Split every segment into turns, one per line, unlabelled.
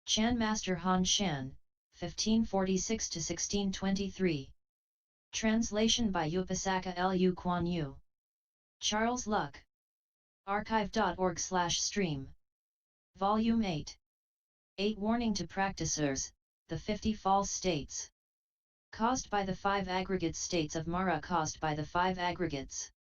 Chan Master Han Shan, 1546–1623. Translation by Upasaka Lu Kuan Yu. Charles Luck. Archive.org/stream. Volume 8. 8 Warning to Practisers, the 50 False States. Caused by the 5 aggregate states of Mara. Caused by the 5 aggregates.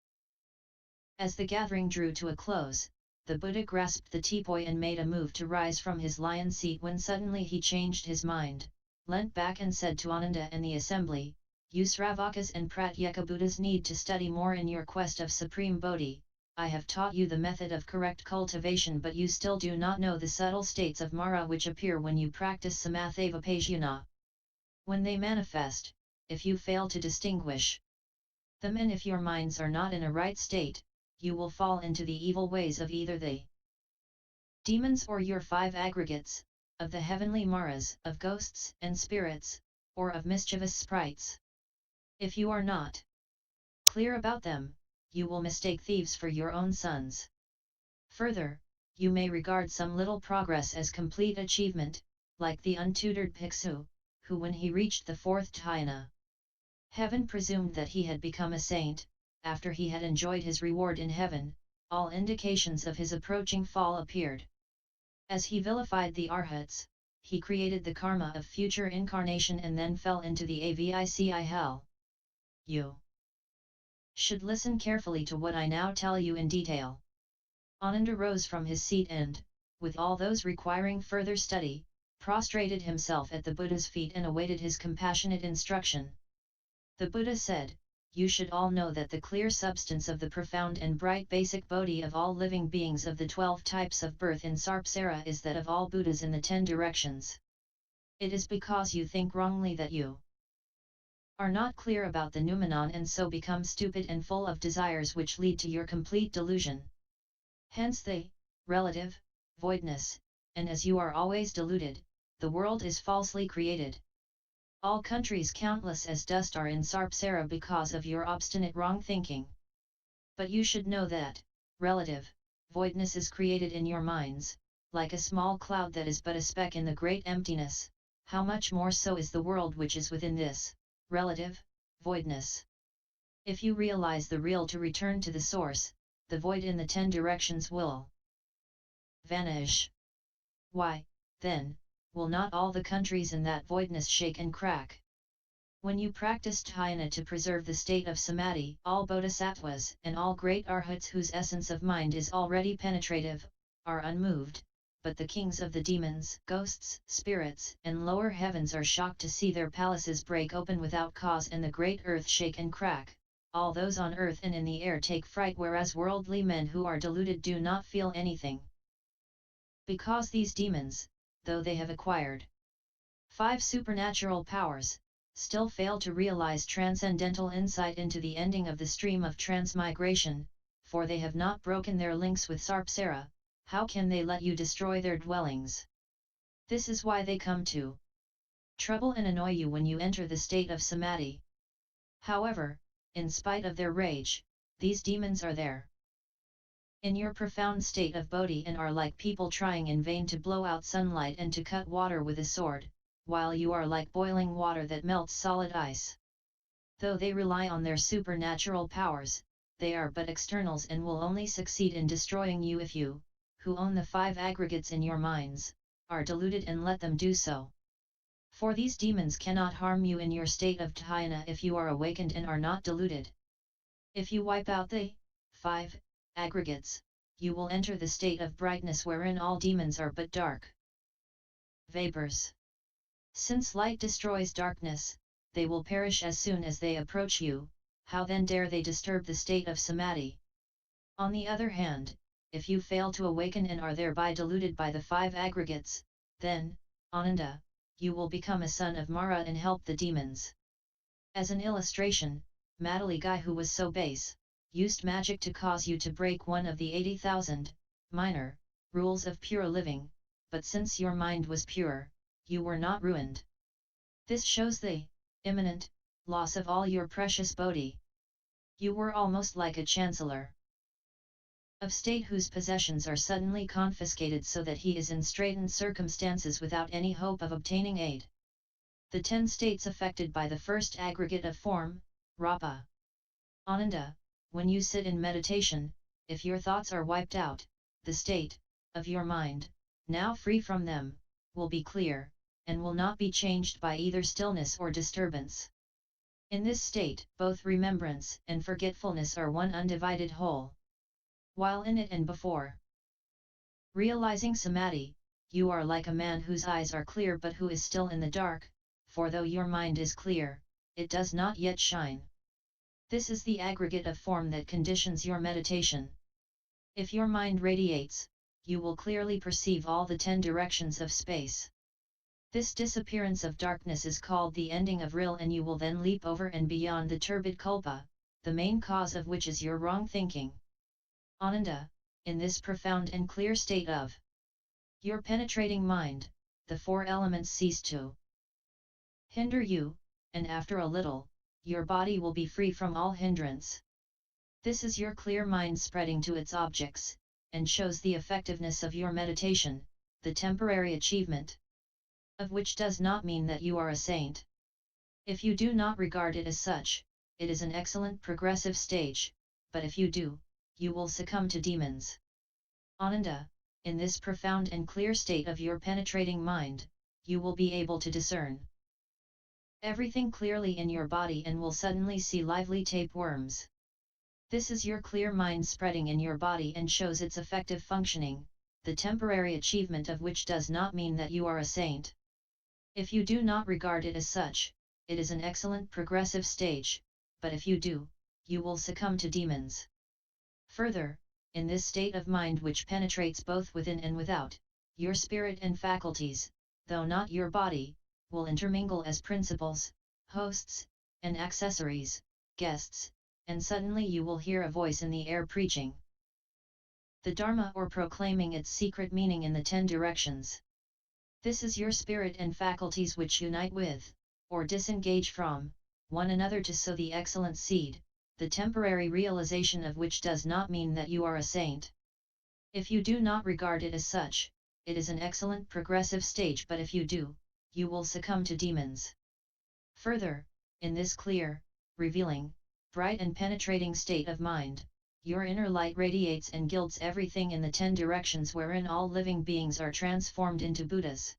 As the gathering drew to a close, the Buddha grasped the teapoy and made a move to rise from his lion seat when suddenly he changed his mind, leant back and said to Ananda and the assembly, "You sravakas and pratyeka-buddhas need to study more in your quest of Supreme Bodhi. I have taught you the method of correct cultivation, but you still do not know the subtle states of Mara which appear when you practice samatha-vipasyana. When they manifest, if you fail to distinguish them and if your minds are not in a right state, you will fall into the evil ways of either the demons or your 5 aggregates, of the heavenly Maras, of ghosts and spirits, or of mischievous sprites. If you are not clear about them, you will mistake thieves for your own sons. Further, you may regard some little progress as complete achievement, like the untutored Bhiksu, who when he reached the 4th dhyana heaven presumed that he had become a saint. After he had enjoyed his reward in heaven, all indications of his approaching fall appeared. As he vilified the arhats, he created the karma of future incarnation and then fell into the avici hell. You should listen carefully to what I now tell you in detail. Ananda rose from his seat and, with all those requiring further study, prostrated himself at the Buddha's feet and awaited his compassionate instruction. The Buddha said, "You should all know that the clear substance of the profound and bright basic Bodhi of all living beings of the 12 types of birth in Sarpsara is that of all Buddhas in the 10 directions. It is because you think wrongly that you are not clear about the noumenon and so become stupid and full of desires which lead to your complete delusion. Hence the relative voidness, and as you are always deluded, the world is falsely created. All countries countless as dust are in Sarpsara because of your obstinate wrong thinking. But you should know that relative voidness is created in your minds, like a small cloud that is but a speck in the great emptiness. How much more so is the world which is within this relative voidness. If you realize the real to return to the source, the void in the 10 directions will vanish. Why, then, will not all the countries in that voidness shake and crack? When you practice dhyana to preserve the state of samadhi, all bodhisattvas and all great arhats whose essence of mind is already penetrative, are unmoved, but the kings of the demons, ghosts, spirits, and lower heavens are shocked to see their palaces break open without cause and the great earth shake and crack. All those on earth and in the air take fright, whereas worldly men who are deluded do not feel anything. Because these demons, though they have acquired 5 supernatural powers, still fail to realize transcendental insight into the ending of the stream of transmigration, for they have not broken their links with Sarpsara. How can they let you destroy their dwellings? This is why they come to trouble and annoy you when you enter the state of samadhi. However, in spite of their rage, these demons are there in your profound state of bodhi and are like people trying in vain to blow out sunlight and to cut water with a sword, while you are like boiling water that melts solid ice. Though they rely on their supernatural powers, they are but externals and will only succeed in destroying you if you, who own the 5 aggregates in your minds, are deluded and let them do so. For these demons cannot harm you in your state of dhyana if you are awakened and are not deluded. If you wipe out the 5 aggregates, you will enter the state of brightness wherein all demons are but dark vapors. Since light destroys darkness, they will perish as soon as they approach you. How then dare they disturb the state of samadhi? On the other hand, if you fail to awaken and are thereby deluded by the 5 aggregates, then, Ananda, you will become a son of Mara and help the demons. As an illustration, Madaligai, who was so base, used magic to cause you to break one of the 80,000 minor rules of pure living, but since your mind was pure, you were not ruined. This shows the imminent loss of all your precious bodhi. You were almost like a chancellor of state whose possessions are suddenly confiscated so that he is in straitened circumstances without any hope of obtaining aid. The 10 states affected by the first aggregate of form, rapa. Ananda, when you sit in meditation, if your thoughts are wiped out, the state of your mind, now free from them, will be clear, and will not be changed by either stillness or disturbance. In this state, both remembrance and forgetfulness are one undivided whole. While in it and before realizing samadhi, you are like a man whose eyes are clear but who is still in the dark, for though your mind is clear, it does not yet shine. This is the aggregate of form that conditions your meditation. If your mind radiates, you will clearly perceive all the 10 directions of space. This disappearance of darkness is called the ending of real, and you will then leap over and beyond the turbid kalpa, the main cause of which is your wrong thinking. Ananda, in this profound and clear state of your penetrating mind, the 4 elements cease to hinder you, and after a little, your body will be free from all hindrance. This is your clear mind spreading to its objects, and shows the effectiveness of your meditation, the temporary achievement of which does not mean that you are a saint. If you do not regard it as such, it is an excellent progressive stage, but if you do, you will succumb to demons. Ananda, in this profound and clear state of your penetrating mind, you will be able to discern everything clearly in your body and will suddenly see lively tapeworms. This is your clear mind spreading in your body and shows its effective functioning, the temporary achievement of which does not mean that you are a saint. If you do not regard it as such, it is an excellent progressive stage, but if you do, you will succumb to demons. Further, in this state of mind which penetrates both within and without, your spirit and faculties, though not your body, will intermingle as principals, hosts, and accessories, guests, and suddenly you will hear a voice in the air preaching the Dharma or proclaiming its secret meaning in the 10 directions. This is your spirit and faculties which unite with, or disengage from, one another to sow the excellent seed, the temporary realization of which does not mean that you are a saint. If you do not regard it as such, it is an excellent progressive stage, but if you do, you will succumb to demons. Further, in this clear, revealing, bright and penetrating state of mind, your inner light radiates and gilds everything in the 10 directions wherein all living beings are transformed into Buddhas.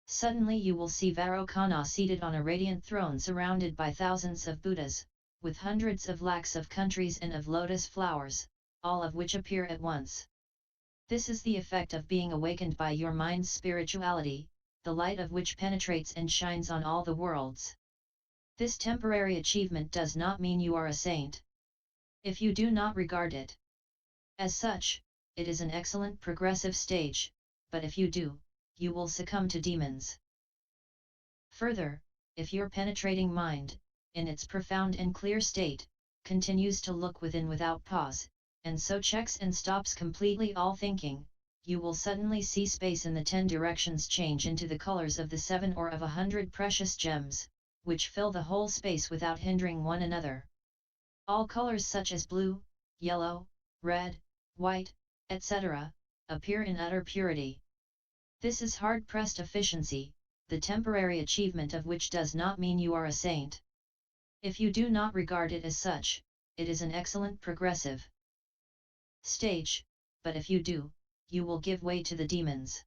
Suddenly you will see Vairocana seated on a radiant throne surrounded by thousands of Buddhas, with hundreds of lakhs of countries and of lotus flowers, all of which appear at once. This is the effect of being awakened by your mind's spirituality, the light of which penetrates and shines on all the worlds. This temporary achievement does not mean you are a saint. If you do not regard it as such, it is an excellent progressive stage, but if you do, you will succumb to demons. Further, if your penetrating mind, in its profound and clear state, continues to look within without pause, and so checks and stops completely all thinking, you will suddenly see space in the 10 directions change into the colors of the 7 or of 100 precious gems, which fill the whole space without hindering one another. All colors such as blue, yellow, red, white, etc., appear in utter purity. This is hard-pressed efficiency, the temporary achievement of which does not mean you are a saint. If you do not regard it as such, it is an excellent progressive stage, but if you do, you will give way to the demons.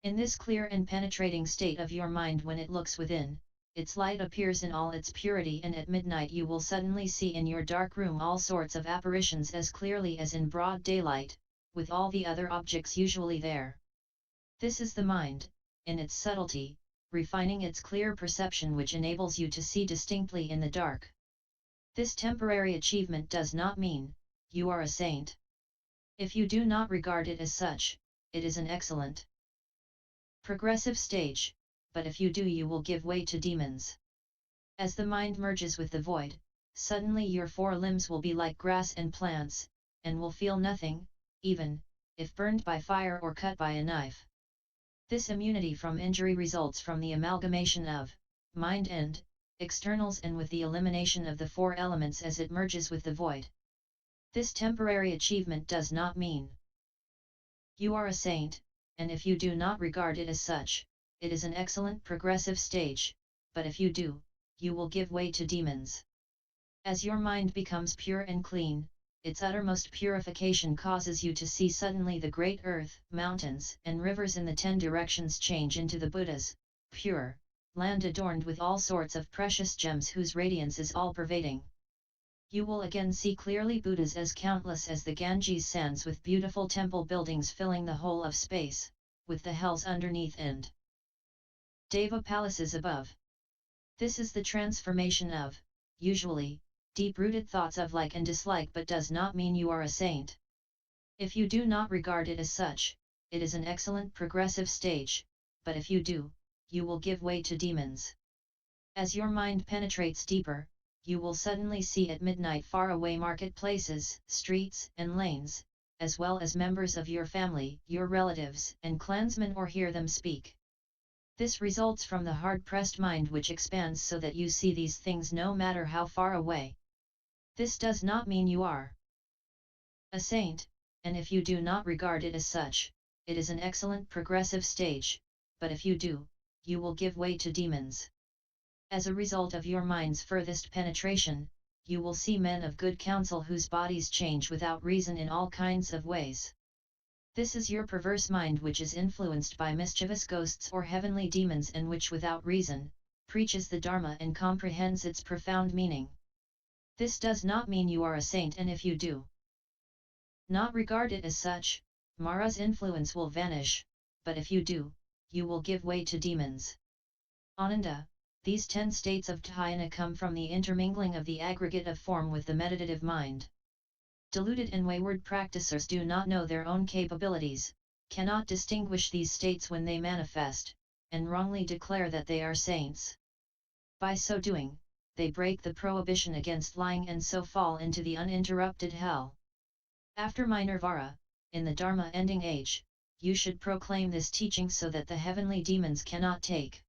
In this clear and penetrating state of your mind when it looks within, its light appears in all its purity, and at midnight you will suddenly see in your dark room all sorts of apparitions as clearly as in broad daylight, with all the other objects usually there. This is the mind, in its subtlety, refining its clear perception which enables you to see distinctly in the dark. This temporary achievement does not mean you are a saint. If you do not regard it as such, it is an excellent progressive stage, but if you do, you will give way to demons. As the mind merges with the void, suddenly your 4 limbs will be like grass and plants, and will feel nothing, even if burned by fire or cut by a knife. This immunity from injury results from the amalgamation of mind and externals and with the elimination of the 4 elements as it merges with the void. This temporary achievement does not mean you are a saint, and if you do not regard it as such, it is an excellent progressive stage, but if you do, you will give way to demons. As your mind becomes pure and clean, its uttermost purification causes you to see suddenly the great earth, mountains, and rivers in the 10 directions change into the Buddhas, pure, land adorned with all sorts of precious gems whose radiance is all-pervading. You will again see clearly Buddhas as countless as the Ganges sands with beautiful temple buildings filling the whole of space, with the hells underneath and Deva palaces above. This is the transformation of, usually, deep-rooted thoughts of like and dislike, but does not mean you are a saint. If you do not regard it as such, it is an excellent progressive stage, but if you do, you will give way to demons. As your mind penetrates deeper, you will suddenly see at midnight faraway marketplaces, streets, and lanes, as well as members of your family, your relatives, and clansmen, or hear them speak. This results from the hard-pressed mind which expands so that you see these things no matter how far away. This does not mean you are a saint, and if you do not regard it as such, it is an excellent progressive stage, but if you do, you will give way to demons. As a result of your mind's furthest penetration, you will see men of good counsel whose bodies change without reason in all kinds of ways. This is your perverse mind which is influenced by mischievous ghosts or heavenly demons, and which without reason, preaches the Dharma and comprehends its profound meaning. This does not mean you are a saint, and if you do not regard it as such, Mara's influence will vanish, but if you do, you will give way to demons. Ananda, these 10 states of dhyana come from the intermingling of the aggregate of form with the meditative mind. Deluded and wayward practicers do not know their own capabilities, cannot distinguish these states when they manifest, and wrongly declare that they are saints. By so doing, they break the prohibition against lying and so fall into the uninterrupted hell. After my nirvana, in the Dharma ending age, you should proclaim this teaching so that the heavenly demons cannot take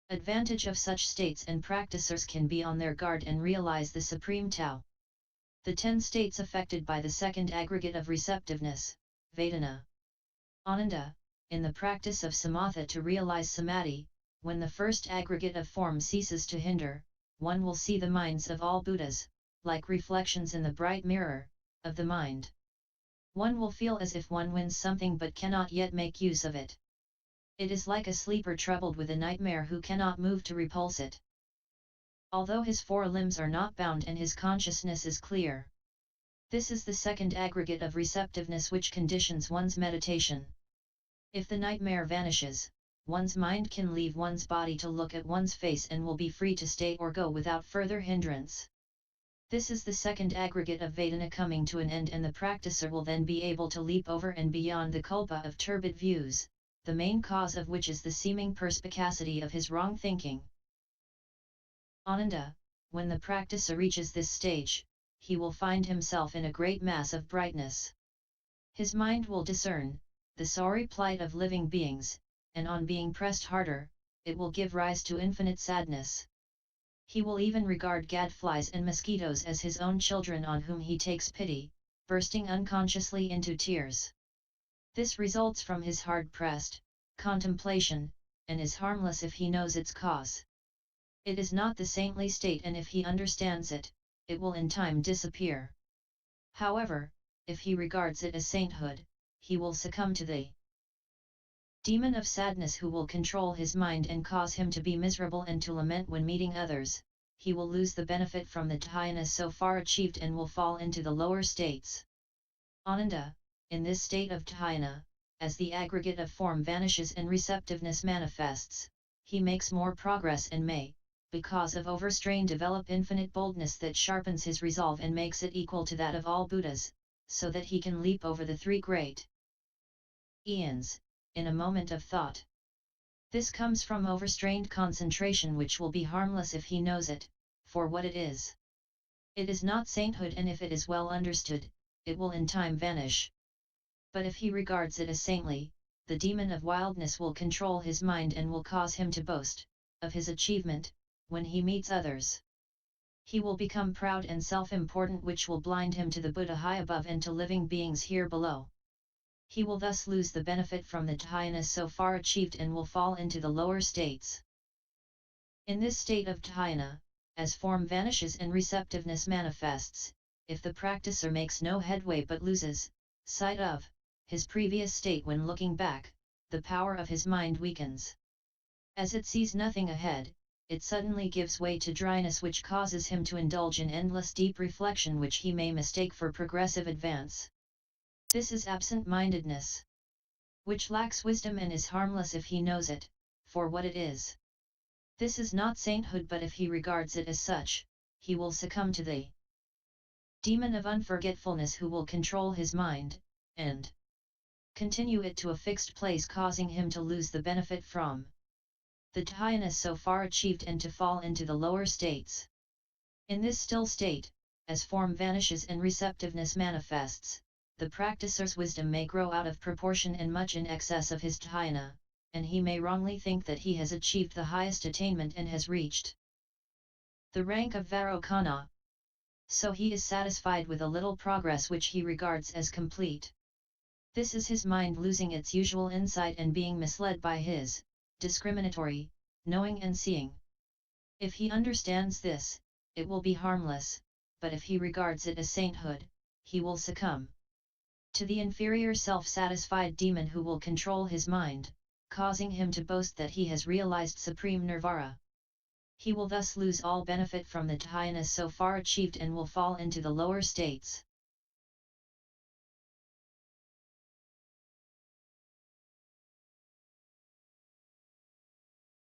advantage of such states, and practicers can be on their guard and realize the supreme Tao. The 10 states affected by the second aggregate of receptiveness, Vedana. Ananda, in the practice of samatha to realize samadhi, when the first aggregate of form ceases to hinder, one will see the minds of all Buddhas, like reflections in the bright mirror of the mind. One will feel as if one wins something but cannot yet make use of it. It is like a sleeper troubled with a nightmare who cannot move to repulse it. Although his 4 limbs are not bound and his consciousness is clear. This is the second aggregate of receptiveness which conditions one's meditation. If the nightmare vanishes, one's mind can leave one's body to look at one's face and will be free to stay or go without further hindrance. This is the second aggregate of Vedana coming to an end, and the practicer will then be able to leap over and beyond the kulpa of turbid views, the main cause of which is the seeming perspicacity of his wrong thinking. Ananda, when the practicer reaches this stage, he will find himself in a great mass of brightness. His mind will discern the sorry plight of living beings, and on being pressed harder, it will give rise to infinite sadness. He will even regard gadflies and mosquitoes as his own children on whom he takes pity, bursting unconsciously into tears. This results from his hard-pressed contemplation, and is harmless if he knows its cause. It is not the saintly state, and if he understands it, it will in time disappear. However, if he regards it as sainthood, he will succumb to the demon of sadness who will control his mind and cause him to be miserable and to lament when meeting others. He will lose the benefit from the dhyana so far achieved and will fall into the lower states. Ananda, in this state of dhyana, as the aggregate of form vanishes and receptiveness manifests, he makes more progress and may, because of overstrain, develop infinite boldness that sharpens his resolve and makes it equal to that of all Buddhas, so that he can leap over the 3 great eons, in a moment of thought. This comes from overstrained concentration, which will be harmless if he knows it, for what it is. It is not sainthood, and if it is well understood, it will in time vanish. But if he regards it as saintly, the demon of wildness will control his mind and will cause him to boast of his achievement when he meets others. He will become proud and self-important, which will blind him to the Buddha high above and to living beings here below. He will thus lose the benefit from the dhyana so far achieved and will fall into the lower states. In this state of dhyana, as form vanishes and receptiveness manifests, if the practicer makes no headway but loses sight of his previous state when looking back, the power of his mind weakens. As it sees nothing ahead, it suddenly gives way to dryness, which causes him to indulge in endless deep reflection, which he may mistake for progressive advance. This is absent-mindedness, which lacks wisdom and is harmless if he knows it for what it is. This is not sainthood, but if he regards it as such, he will succumb to the demon of unforgetfulness, who will control his mind, and continue it to a fixed place, causing him to lose the benefit from the dhyana so far achieved and to fall into the lower states. In this still state, as form vanishes and receptiveness manifests, the practicer's wisdom may grow out of proportion and much in excess of his dhyana, and he may wrongly think that he has achieved the highest attainment and has reached the rank of Vairocana. So he is satisfied with a little progress which he regards as complete. This is his mind losing its usual insight and being misled by his discriminatory knowing and seeing. If he understands this, it will be harmless, but if he regards it as sainthood, he will succumb to the inferior self-satisfied demon who will control his mind, causing him to boast that he has realized supreme nirvana. He will thus lose all benefit from the dhyana so far achieved and will fall into the lower states.